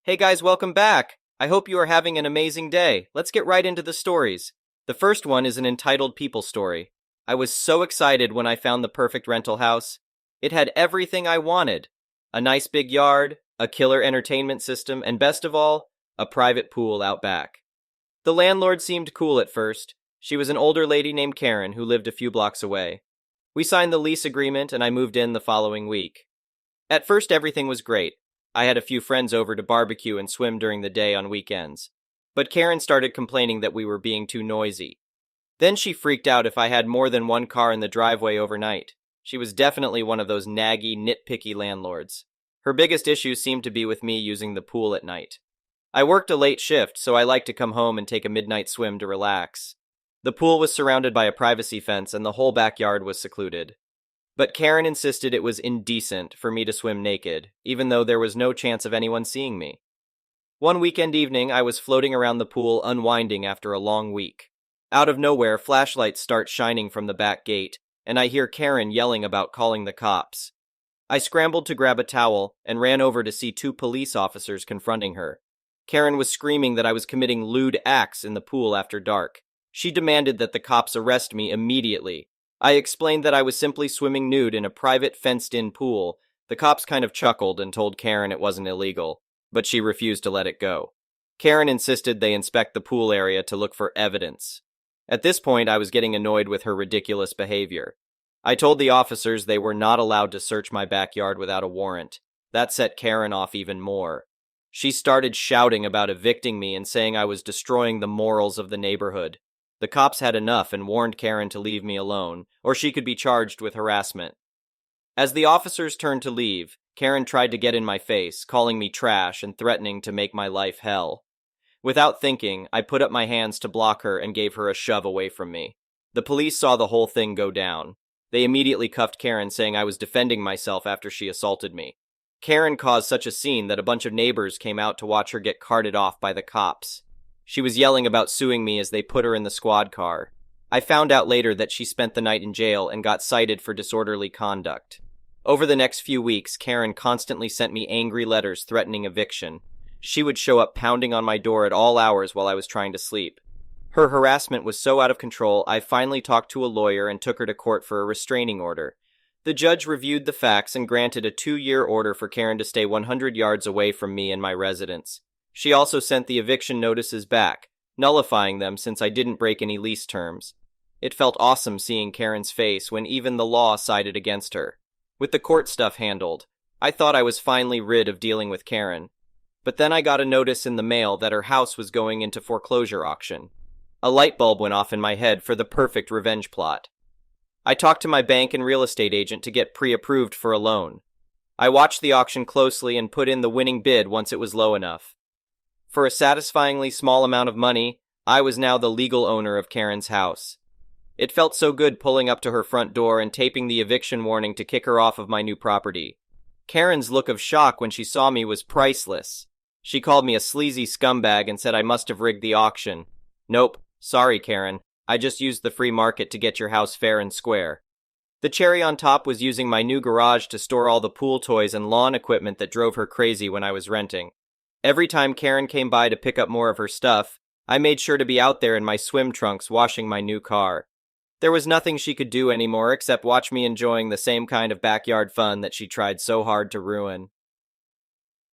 Hey guys, welcome back! I hope you are having an amazing day. Let's get right into the stories. The first one is an entitled people story. I was so excited when I found the perfect rental house. It had everything I wanted. A nice big yard, a killer entertainment system, and best of all, a private pool out back. The landlord seemed cool at first. She was an older lady named Karen who lived a few blocks away. We signed the lease agreement and I moved in the following week. At first everything was great. I had a few friends over to barbecue and swim during the day on weekends. But Karen started complaining that we were being too noisy. Then she freaked out if I had more than one car in the driveway overnight. She was definitely one of those naggy, nitpicky landlords. Her biggest issue seemed to be with me using the pool at night. I worked a late shift, so I liked to come home and take a midnight swim to relax. The pool was surrounded by a privacy fence and the whole backyard was secluded. But Karen insisted it was indecent for me to swim naked, even though there was no chance of anyone seeing me. One weekend evening, I was floating around the pool unwinding after a long week. Out of nowhere, flashlights start shining from the back gate, and I hear Karen yelling about calling the cops. I scrambled to grab a towel and ran over to see two police officers confronting her. Karen was screaming that I was committing lewd acts in the pool after dark. She demanded that the cops arrest me immediately. I explained that I was simply swimming nude in a private fenced-in pool. The cops kind of chuckled and told Karen it wasn't illegal, but she refused to let it go. Karen insisted they inspect the pool area to look for evidence. At this point, I was getting annoyed with her ridiculous behavior. I told the officers they were not allowed to search my backyard without a warrant. That set Karen off even more. She started shouting about evicting me and saying I was destroying the morals of the neighborhood. The cops had enough and warned Karen to leave me alone, or she could be charged with harassment. As the officers turned to leave, Karen tried to get in my face, calling me trash and threatening to make my life hell. Without thinking, I put up my hands to block her and gave her a shove away from me. The police saw the whole thing go down. They immediately cuffed Karen, saying I was defending myself after she assaulted me. Karen caused such a scene that a bunch of neighbors came out to watch her get carted off by the cops. She was yelling about suing me as they put her in the squad car. I found out later that she spent the night in jail and got cited for disorderly conduct. Over the next few weeks, Karen constantly sent me angry letters threatening eviction. She would show up pounding on my door at all hours while I was trying to sleep. Her harassment was so out of control, I finally talked to a lawyer and took her to court for a restraining order. The judge reviewed the facts and granted a 2-year order for Karen to stay 100 yards away from me and my residence. She also sent the eviction notices back, nullifying them since I didn't break any lease terms. It felt awesome seeing Karen's face when even the law sided against her. With the court stuff handled, I thought I was finally rid of dealing with Karen. But then I got a notice in the mail that her house was going into foreclosure auction. A light bulb went off in my head for the perfect revenge plot. I talked to my bank and real estate agent to get pre-approved for a loan. I watched the auction closely and put in the winning bid once it was low enough. For a satisfyingly small amount of money, I was now the legal owner of Karen's house. It felt so good pulling up to her front door and taping the eviction warning to kick her off of my new property. Karen's look of shock when she saw me was priceless. She called me a sleazy scumbag and said I must have rigged the auction. Nope, sorry Karen, I just used the free market to get your house fair and square. The cherry on top was using my new garage to store all the pool toys and lawn equipment that drove her crazy when I was renting. Every time Karen came by to pick up more of her stuff, I made sure to be out there in my swim trunks washing my new car. There was nothing she could do anymore except watch me enjoying the same kind of backyard fun that she tried so hard to ruin.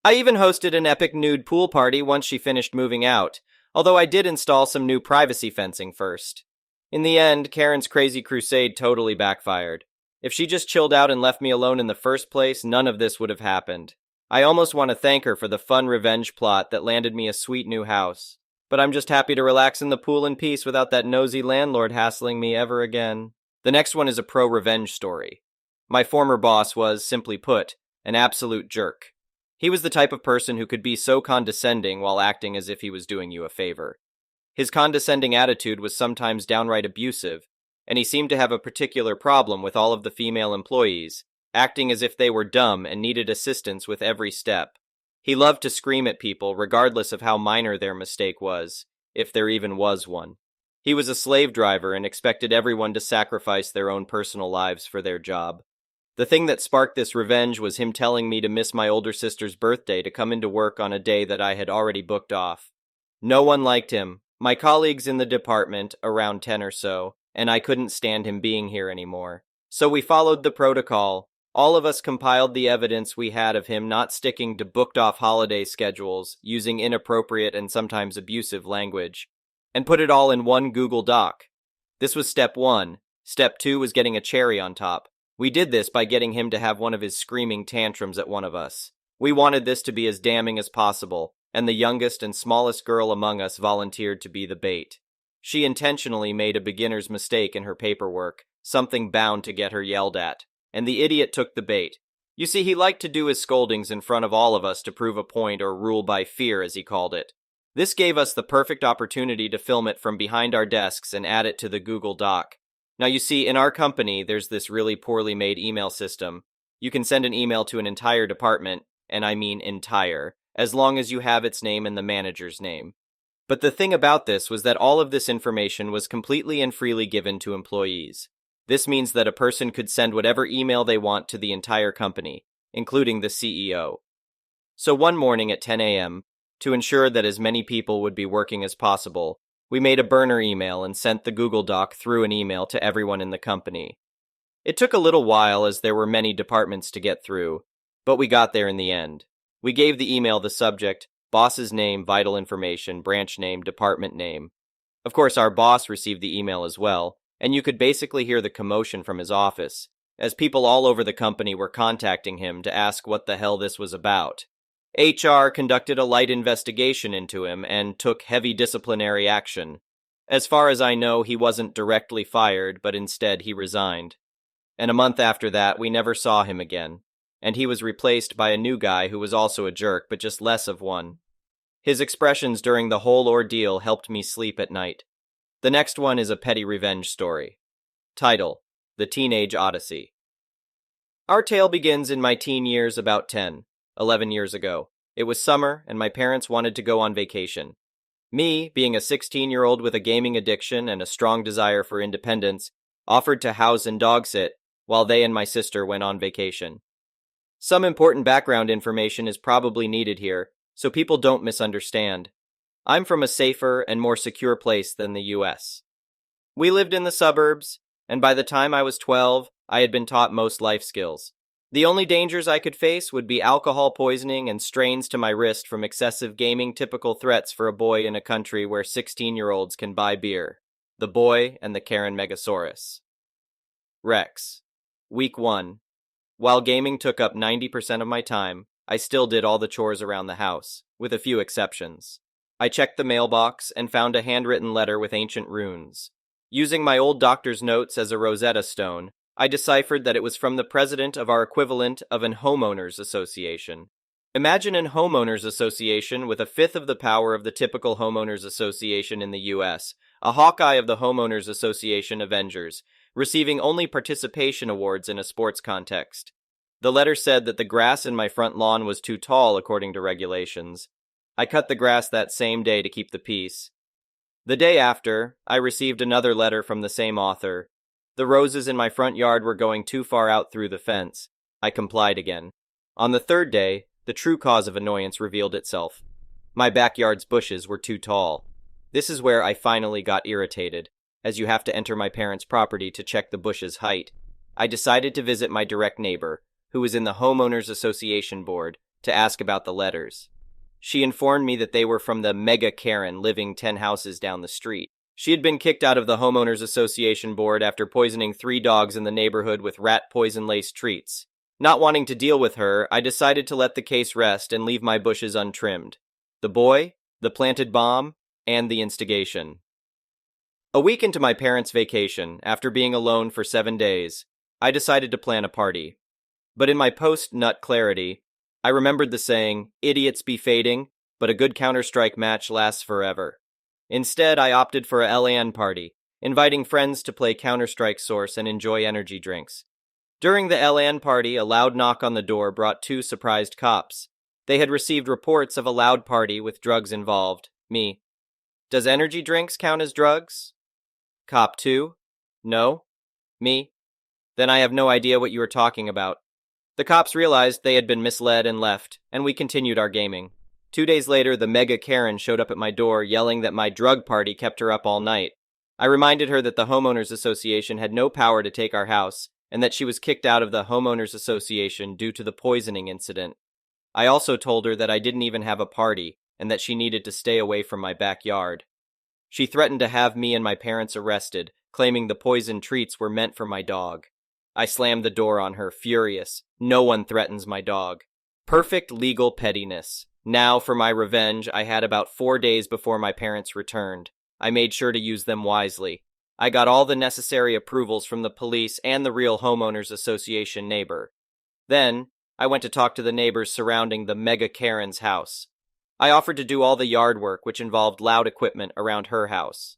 I even hosted an epic nude pool party once she finished moving out, although I did install some new privacy fencing first. In the end, Karen's crazy crusade totally backfired. If she just chilled out and left me alone in the first place, none of this would have happened. I almost want to thank her for the fun revenge plot that landed me a sweet new house. But I'm just happy to relax in the pool in peace without that nosy landlord hassling me ever again. The next one is a pro-revenge story. My former boss was, simply put, an absolute jerk. He was the type of person who could be so condescending while acting as if he was doing you a favor. His condescending attitude was sometimes downright abusive, and he seemed to have a particular problem with all of the female employees, acting as if they were dumb and needed assistance with every step. He loved to scream at people regardless of how minor their mistake was, if there even was one. He was a slave driver and expected everyone to sacrifice their own personal lives for their job. The thing that sparked this revenge was him telling me to miss my older sister's birthday to come into work on a day that I had already booked off. No one liked him, my colleagues in the department, around 10 or so, and I couldn't stand him being here anymore. So we followed the protocol. All of us compiled the evidence we had of him not sticking to booked-off holiday schedules, using inappropriate and sometimes abusive language, and put it all in one Google Doc. This was step 1. Step 2 was getting a cherry on top. We did this by getting him to have one of his screaming tantrums at one of us. We wanted this to be as damning as possible, and the youngest and smallest girl among us volunteered to be the bait. She intentionally made a beginner's mistake in her paperwork, something bound to get her yelled at, and the idiot took the bait. You see, he liked to do his scoldings in front of all of us to prove a point or rule by fear, as he called it. This gave us the perfect opportunity to film it from behind our desks and add it to the Google Doc. Now you see, in our company, there's this really poorly made email system. You can send an email to an entire department, and I mean entire, as long as you have its name and the manager's name. But the thing about this was that all of this information was completely and freely given to employees. This means that a person could send whatever email they want to the entire company, including the CEO. So one morning at 10 a.m., to ensure that as many people would be working as possible, we made a burner email and sent the Google Doc through an email to everyone in the company. It took a little while as there were many departments to get through, but we got there in the end. We gave the email the subject, boss's name, vital information, branch name, department name. Of course, our boss received the email as well, and you could basically hear the commotion from his office, as people all over the company were contacting him to ask what the hell this was about. HR conducted a light investigation into him and took heavy disciplinary action. As far as I know, he wasn't directly fired, but instead he resigned. And a month after that, we never saw him again, and he was replaced by a new guy who was also a jerk, but just less of one. His expressions during the whole ordeal helped me sleep at night. The next one is a petty revenge story. Title: The Teenage Odyssey. Our tale begins in my teen years about 11 years ago. It was summer, and my parents wanted to go on vacation. Me, being a 16-year-old with a gaming addiction and a strong desire for independence, offered to house and dog sit while they and my sister went on vacation. Some important background information is probably needed here, so people don't misunderstand. I'm from a safer and more secure place than the US. We lived in the suburbs, and by the time I was 12, I had been taught most life skills. The only dangers I could face would be alcohol poisoning and strains to my wrist from excessive gaming, typical threats for a boy in a country where 16-year-olds can buy beer. The Boy and the Karen Megasaurus. Rex. Week 1. While gaming took up 90% of my time, I still did all the chores around the house, with a few exceptions. I checked the mailbox and found a handwritten letter with ancient runes. Using my old doctor's notes as a Rosetta Stone, I deciphered that it was from the president of our equivalent of an homeowners association. Imagine an homeowners association with a fifth of the power of the typical homeowners association in the US, a Hawkeye of the homeowners association Avengers, receiving only participation awards in a sports context. The letter said that the grass in my front lawn was too tall according to regulations. I cut the grass that same day to keep the peace. The day after, I received another letter from the same author. The roses in my front yard were going too far out through the fence. I complied again. On the third day, the true cause of annoyance revealed itself. My backyard's bushes were too tall. This is where I finally got irritated, as you have to enter my parents' property to check the bush's height. I decided to visit my direct neighbor, who was in the Homeowners Association board, to ask about the letters. She informed me that they were from the Mega Karen living 10 houses down the street. She had been kicked out of the Homeowners Association board after poisoning 3 dogs in the neighborhood with rat poison-laced treats. Not wanting to deal with her, I decided to let the case rest and leave my bushes untrimmed. The boy, the planted bomb, and the instigation. A week into my parents' vacation, after being alone for 7 days, I decided to plan a party. But in my post-nut clarity, I remembered the saying, "Idiots be fading, but a good Counter-Strike match lasts forever." Instead, I opted for a LAN party, inviting friends to play Counter-Strike Source and enjoy energy drinks. During the LAN party, a loud knock on the door brought 2 surprised cops. They had received reports of a loud party with drugs involved. Me. Does energy drinks count as drugs? Cop 2. No. Me. Then I have no idea what you are talking about. The cops realized they had been misled and left, and we continued our gaming. 2 days later, the mega Karen showed up at my door, yelling that my drug party kept her up all night. I reminded her that the homeowners association had no power to take our house, and that she was kicked out of the homeowners association due to the poisoning incident. I also told her that I didn't even have a party, and that she needed to stay away from my backyard. She threatened to have me and my parents arrested, claiming the poison treats were meant for my dog. I slammed the door on her, furious. No one threatens my dog. Perfect legal pettiness. Now, for my revenge, I had about 4 days before my parents returned. I made sure to use them wisely. I got all the necessary approvals from the police and the real homeowners association neighbor. Then, I went to talk to the neighbors surrounding the mega Karen's house. I offered to do all the yard work, which involved loud equipment, around her house.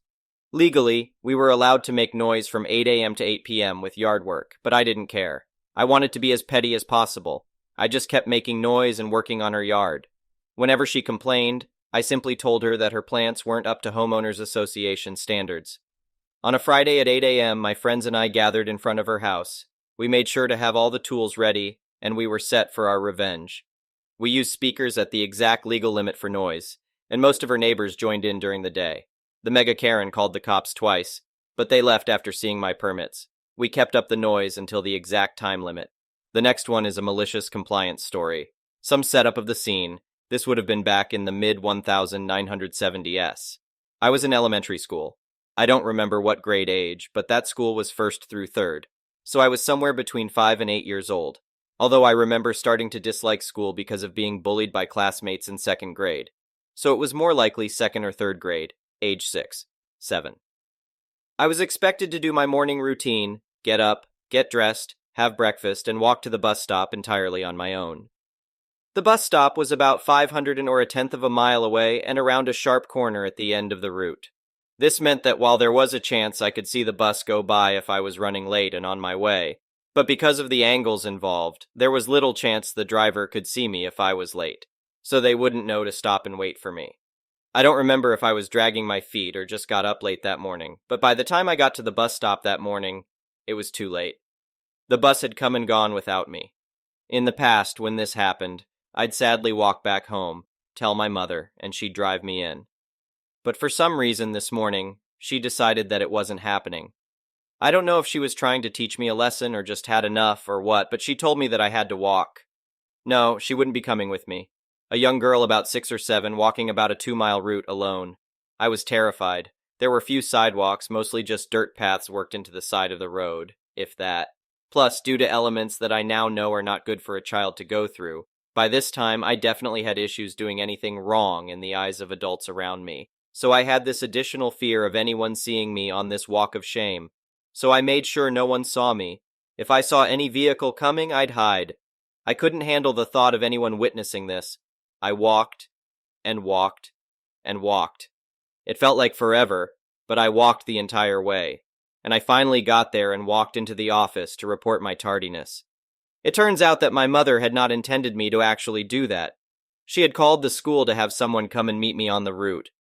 Legally, we were allowed to make noise from 8 a.m. to 8 p.m. with yard work, but I didn't care. I wanted to be as petty as possible. I just kept making noise and working on her yard. Whenever she complained, I simply told her that her plants weren't up to homeowners association standards. On a Friday at 8 a.m., my friends and I gathered in front of her house. We made sure to have all the tools ready, and we were set for our revenge. We used speakers at the exact legal limit for noise, and most of her neighbors joined in during the day. The mega Karen called the cops twice, but they left after seeing my permits. We kept up the noise until the exact time limit. The next one is a malicious compliance story. Some setup of the scene. This would have been back in the mid-1970s. I was in elementary school. I don't remember what grade age, but that school was 1st through 3rd, so I was somewhere between 5 and 8 years old. Although I remember starting to dislike school because of being bullied by classmates in 2nd grade. So it was more likely 2nd or 3rd grade. Age 6, 7. I was expected to do my morning routine, get up, get dressed, have breakfast, and walk to the bus stop entirely on my own. The bus stop was about 500 or a tenth of a mile away and around a sharp corner at the end of the route. This meant that while there was a chance I could see the bus go by if I was running late and on my way, but because of the angles involved, there was little chance the driver could see me if I was late, so they wouldn't know to stop and wait for me. I don't remember if I was dragging my feet or just got up late that morning, but by the time I got to the bus stop that morning, it was too late. The bus had come and gone without me. In the past, when this happened, I'd sadly walk back home, tell my mother, and she'd drive me in. But for some reason this morning, she decided that it wasn't happening. I don't know if she was trying to teach me a lesson or just had enough or what, but she told me that I had to walk. No, she wouldn't be coming with me. A young girl about 6 or 7 walking about a 2-mile route alone. I was terrified. There were few sidewalks, mostly just dirt paths worked into the side of the road, if that. Plus, due to elements that I now know are not good for a child to go through, by this time I definitely had issues doing anything wrong in the eyes of adults around me. So I had this additional fear of anyone seeing me on this walk of shame. So I made sure no one saw me. If I saw any vehicle coming, I'd hide. I couldn't handle the thought of anyone witnessing this. I walked, and walked, and walked. It felt like forever, but I walked the entire way, and I finally got there and walked into the office to report my tardiness. It turns out that my mother had not intended me to actually do that. She had called the school to have someone come and meet me on the route.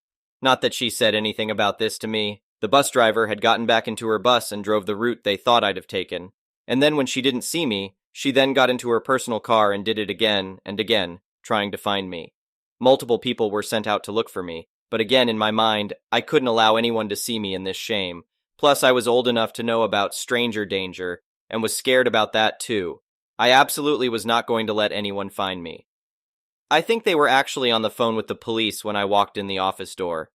Not that she said anything about this to me. The bus driver had gotten back into her bus and drove the route they thought I'd have taken, and then when she didn't see me, she then got into her personal car and did it again and again, trying to find me. Multiple people were sent out to look for me, but again in my mind, I couldn't allow anyone to see me in this shame. Plus, I was old enough to know about stranger danger, and was scared about that too. I absolutely was not going to let anyone find me. I think they were actually on the phone with the police when I walked in the office door.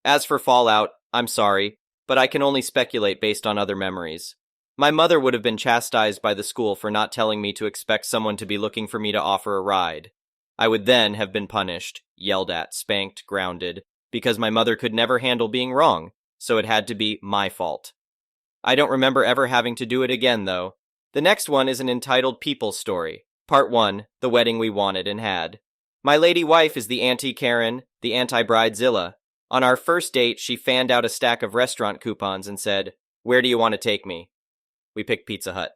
As for fallout, I'm sorry, but I can only speculate based on other memories. My mother would have been chastised by the school for not telling me to expect someone to be looking for me to offer a ride. I would then have been punished, yelled at, spanked, grounded, because my mother could never handle being wrong, so it had to be my fault. I don't remember ever having to do it again, though. The next one is an entitled People Story. Part 1, The Wedding We Wanted and Had. My lady wife is the anti-Karen, the anti-bridezilla. On our first date, she fanned out a stack of restaurant coupons and said, "Where do you want to take me?" We picked Pizza Hut.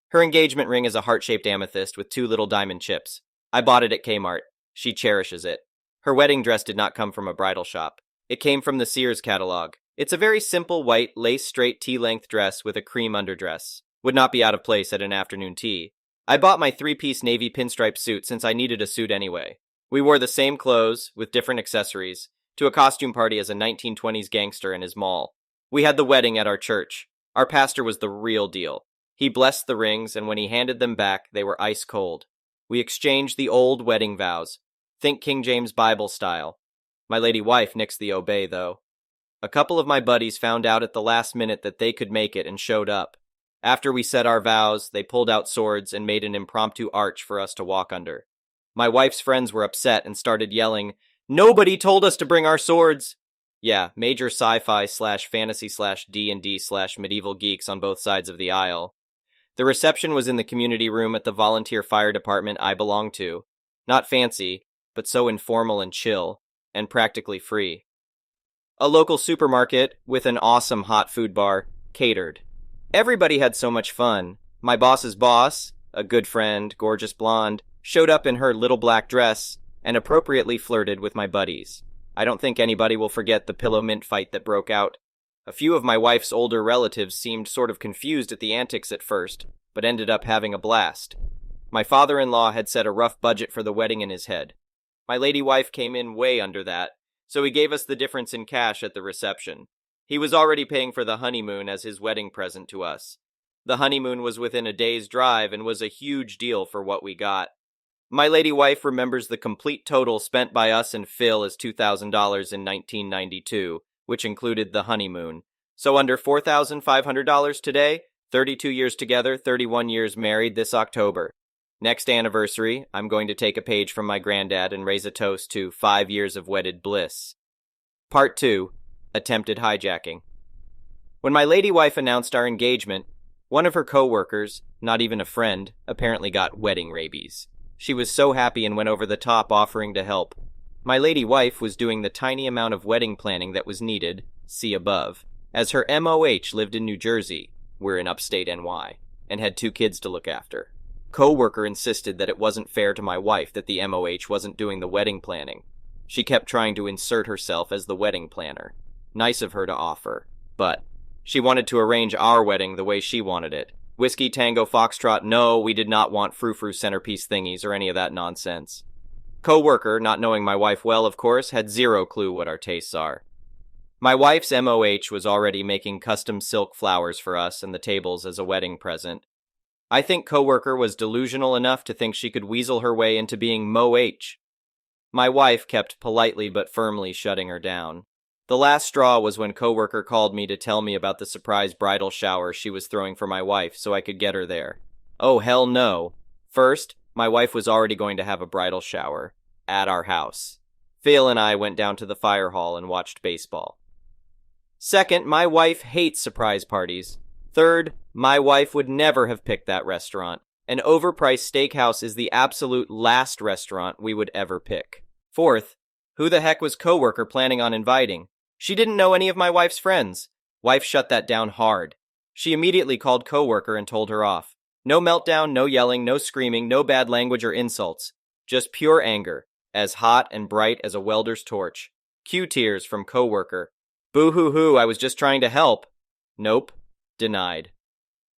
Her engagement ring is a heart-shaped amethyst with 2 little diamond chips. I bought it at Kmart. She cherishes it. Her wedding dress did not come from a bridal shop. It came from the Sears catalog. It's a very simple white, lace-straight T-length dress with a cream underdress. Would not be out of place at an afternoon tea. I bought my three-piece navy pinstripe suit since I needed a suit anyway. We wore the same clothes, with different accessories, to a costume party as a 1920s gangster and his mall. We had the wedding at our church. Our pastor was the real deal. He blessed the rings, and when he handed them back, they were ice cold. We exchanged the old wedding vows. Think King James Bible style. My lady wife nixed the obey, though. A couple of my buddies found out at the last minute that they could make it and showed up. After we said our vows, they pulled out swords and made an impromptu arch for us to walk under. My wife's friends were upset and started yelling, "Nobody told us to bring our swords!" Yeah, major sci-fi / fantasy / D&D / medieval geeks on both sides of the aisle. The reception was in the community room at the volunteer fire department I belonged to. Not fancy, but so informal and chill, and practically free. A local supermarket, with an awesome hot food bar, catered. Everybody had so much fun. My boss's boss, a good friend, gorgeous blonde, showed up in her little black dress and appropriately flirted with my buddies. I don't think anybody will forget the pillow mint fight that broke out. A few of my wife's older relatives seemed sort of confused at the antics at first, but ended up having a blast. My father-in-law had set a rough budget for the wedding in his head. My lady wife came in way under that, so he gave us the difference in cash at the reception. He was already paying for the honeymoon as his wedding present to us. The honeymoon was within a day's drive and was a huge deal for what we got. My lady wife remembers the complete total spent by us and Phil as $2,000 in 1992, which included the honeymoon. So under $4,500 today, 32 years together, 31 years married this October. Next anniversary, I'm going to take a page from my granddad and raise a toast to 5 years of wedded bliss. Part 2. Attempted hijacking. When my lady wife announced our engagement, one of her co-workers, not even a friend, apparently got wedding rabies. She was so happy and went over the top offering to help. My lady wife was doing the tiny amount of wedding planning that was needed, see above, as her MOH lived in New Jersey, we're in upstate NY, and had 2 kids to look after. Co-worker insisted that it wasn't fair to my wife that the MOH wasn't doing the wedding planning. She kept trying to insert herself as the wedding planner. Nice of her to offer, but she wanted to arrange our wedding the way she wanted it. Whiskey Tango Foxtrot, no, we did not want frou-frou centerpiece thingies or any of that nonsense. Co-worker, not knowing my wife well, of course, had zero clue what our tastes are. My wife's MOH was already making custom silk flowers for us and the tables as a wedding present. I think co-worker was delusional enough to think she could weasel her way into being Mo-H. My wife kept politely but firmly shutting her down. The last straw was when co-worker called me to tell me about the surprise bridal shower she was throwing for my wife so I could get her there. Oh, hell no. First, my wife was already going to have a bridal shower at our house. Phil and I went down to the fire hall and watched baseball. Second, my wife hates surprise parties. Third, my wife would never have picked that restaurant. An overpriced steakhouse is the absolute last restaurant we would ever pick. Fourth, who the heck was co-worker planning on inviting? She didn't know any of my wife's friends. Wife shut that down hard. She immediately called co-worker and told her off. No meltdown, no yelling, no screaming, no bad language or insults. Just pure anger, as hot and bright as a welder's torch. Cue tears from co-worker. Boo-hoo-hoo, I was just trying to help. Nope. Denied.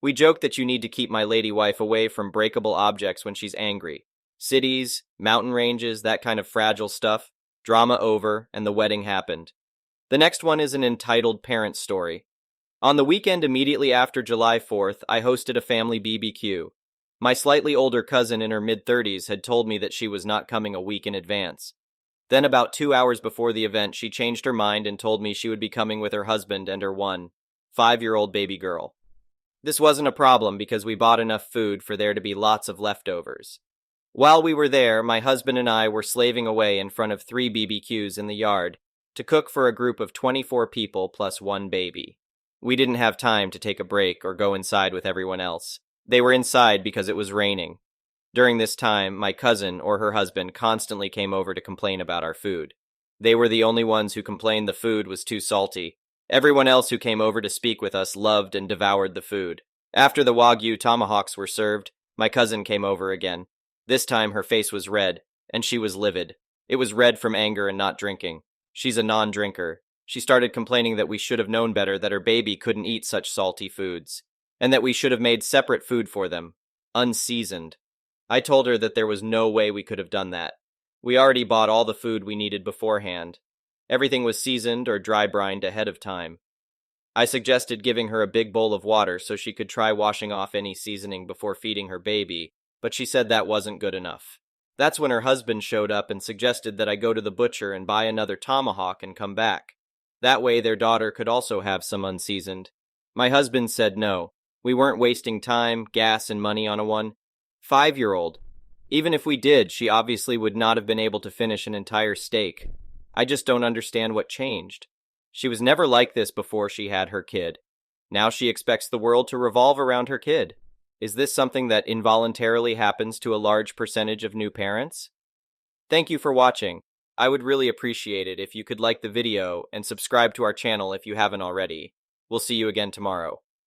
We joke that you need to keep my lady wife away from breakable objects when she's angry. Cities, mountain ranges, that kind of fragile stuff. Drama over, and the wedding happened. The next one is an entitled parent story. On the weekend immediately after July 4th, I hosted a family BBQ. My slightly older cousin in her mid-30s had told me that she was not coming a week in advance. Then about 2 hours before the event, she changed her mind and told me she would be coming with her husband and her 5-year-old baby girl. This wasn't a problem because we bought enough food for there to be lots of leftovers. While we were there, my husband and I were slaving away in front of 3 BBQs in the yard to cook for a group of 24 people plus 1 baby. We didn't have time to take a break or go inside with everyone else. They were inside because it was raining. During this time, my cousin or her husband constantly came over to complain about our food. They were the only ones who complained the food was too salty. Everyone else who came over to speak with us loved and devoured the food. After the Wagyu tomahawks were served, my cousin came over again. This time her face was red, and she was livid. It was red from anger and not drinking. She's a non-drinker. She started complaining that we should have known better that her baby couldn't eat such salty foods. and that we should have made separate food for them, unseasoned. I told her that there was no way we could have done that. We already bought all the food we needed beforehand. Everything was seasoned or dry brined ahead of time. I suggested giving her a big bowl of water so she could try washing off any seasoning before feeding her baby, but she said that wasn't good enough. That's when her husband showed up and suggested that I go to the butcher and buy another tomahawk and come back. That way their daughter could also have some unseasoned. My husband said no. We weren't wasting time, gas, and money on a 1-5-year-old. Even if we did, she obviously would not have been able to finish an entire steak. I just don't understand what changed. She was never like this before she had her kid. Now she expects the world to revolve around her kid. Is this something that involuntarily happens to a large percentage of new parents? Thank you for watching. I would really appreciate it if you could like the video and subscribe to our channel if you haven't already. We'll see you again tomorrow.